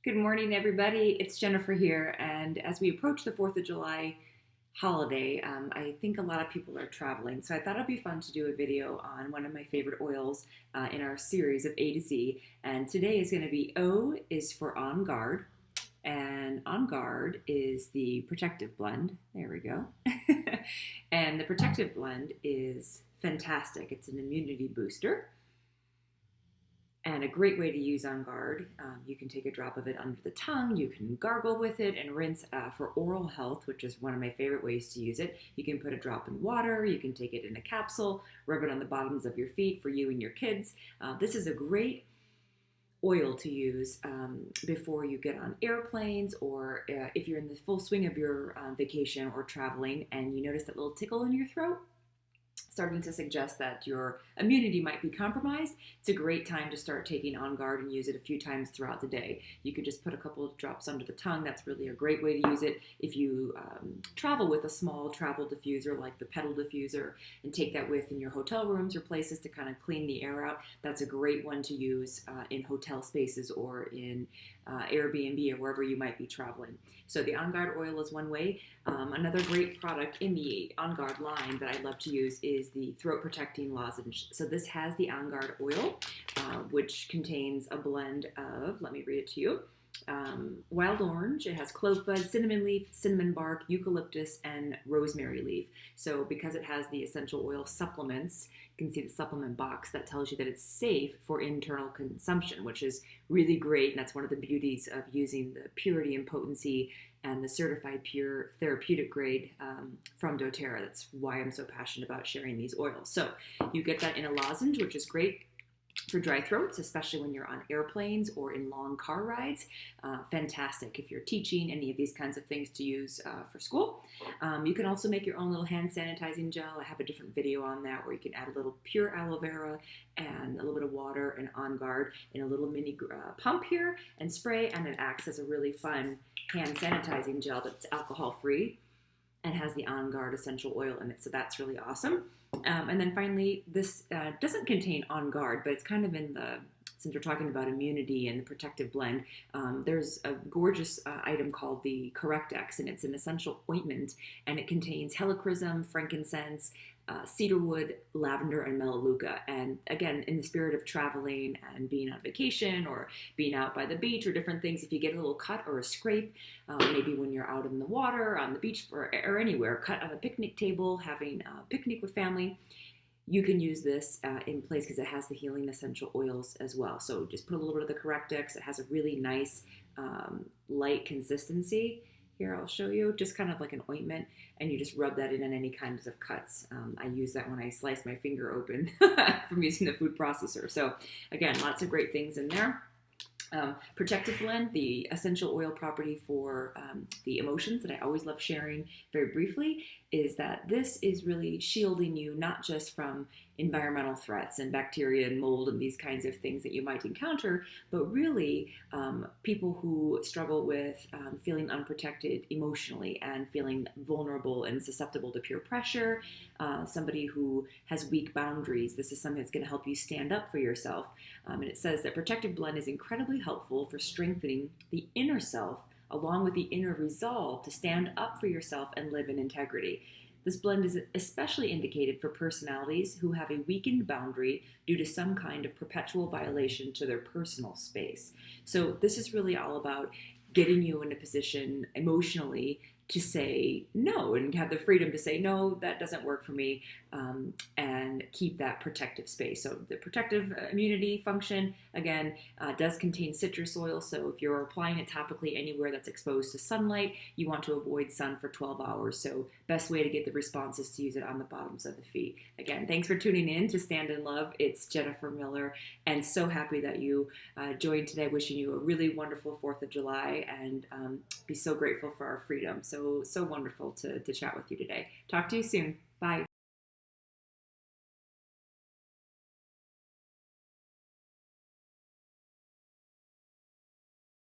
Good morning, everybody. It's Jennifer here. And as we approach the 4th of July holiday, I think a lot of people are traveling. So I thought it'd be fun to do a video on one of my favorite oils in our series of A to Z. And today is going to be O is for On Guard. And On Guard is the protective blend. There we go. And the protective blend is fantastic. It's an immunity booster. And a great way to use On Guard, you can take a drop of it under the tongue, you can gargle with it and rinse for oral health, which is one of my favorite ways to use it. You can put a drop in water, you can take it in a capsule, rub it on the bottoms of your feet for you and your kids. This is a great oil to use before you get on airplanes, or if you're in the full swing of your vacation or traveling and you notice that little tickle in your throat, starting to suggest that your immunity might be compromised. It's a great time to start taking On Guard and use it a few times throughout the day. You can just put a couple of drops under the tongue. That's really a great way to use it. If you travel with a small travel diffuser like the pedal diffuser and take that with in your hotel rooms or places to kind of clean the air out, that's a great one to use in hotel spaces or in Airbnb or wherever you might be traveling. So the On Guard oil is one way. Another great product in the On Guard line that I love to use is the throat protecting lozenge. So this has the On Guard oil, which contains a blend of, let me read it to you, wild orange. It has clove bud, cinnamon leaf, cinnamon bark, eucalyptus, and rosemary leaf. So because it has the essential oil supplements, you can see the supplement box that tells you that it's safe for internal consumption, which is really great. And that's one of the beauties of using the purity and potency and the certified pure therapeutic grade from doTERRA. That's why I'm so passionate about sharing these oils. So you get that in a lozenge, which is great for dry throats, especially when you're on airplanes or in long car rides. Fantastic if you're teaching, any of these kinds of things to use for school. You can also make your own little hand sanitizing gel. I have a different video on that where you can add a little pure aloe vera and a little bit of water and On Guard in a little mini pump here and spray, and it acts as a really fun hand sanitizing gel that's alcohol free and has the On Guard essential oil in it. So that's really awesome. And then finally, this doesn't contain On Guard, but it's kind of in the, since we're talking about immunity and the protective blend, there's a gorgeous item called the Correct-X, and it's an essential ointment, and it contains helichrysum, frankincense, cedarwood, lavender, and melaleuca. And again, in the spirit of traveling and being on vacation or being out by the beach or different things, if you get a little cut or a scrape, maybe when you're out in the water, on the beach, or anywhere, cut on a picnic table, having a picnic with family, you can use this in place because it has the healing essential oils as well. So just put a little bit of the Correct-X. It has a really nice light consistency. Here, I'll show you, just kind of like an ointment, and you just rub that in on any kinds of cuts. I use that when I slice my finger open from using the food processor. So again, lots of great things in there. Protective blend, the essential oil property for the emotions that I always love sharing very briefly, is that this is really shielding you not just from environmental threats and bacteria and mold and these kinds of things that you might encounter, but really people who struggle with feeling unprotected emotionally and feeling vulnerable and susceptible to peer pressure, somebody who has weak boundaries. This is something that's going to help you stand up for yourself. And it says that protective blend is incredibly helpful for strengthening the inner self along with the inner resolve to stand up for yourself and live in integrity. This blend is especially indicated for personalities who have a weakened boundary due to some kind of perpetual violation to their personal space. So this is really all about getting you in a position emotionally to say no and have the freedom to say, no, that doesn't work for me, and keep that protective space. So the protective immunity function, again, does contain citrus oil. So if you're applying it topically anywhere that's exposed to sunlight, you want to avoid sun for 12 hours. So best way to get the response is to use it on the bottoms of the feet. Again, thanks for tuning in to Stand in Love. It's Jennifer Miller, and so happy that you joined today. Wishing you a really wonderful 4th of July, and be so grateful for our freedom. So wonderful to chat with you today. Talk to you soon. Bye.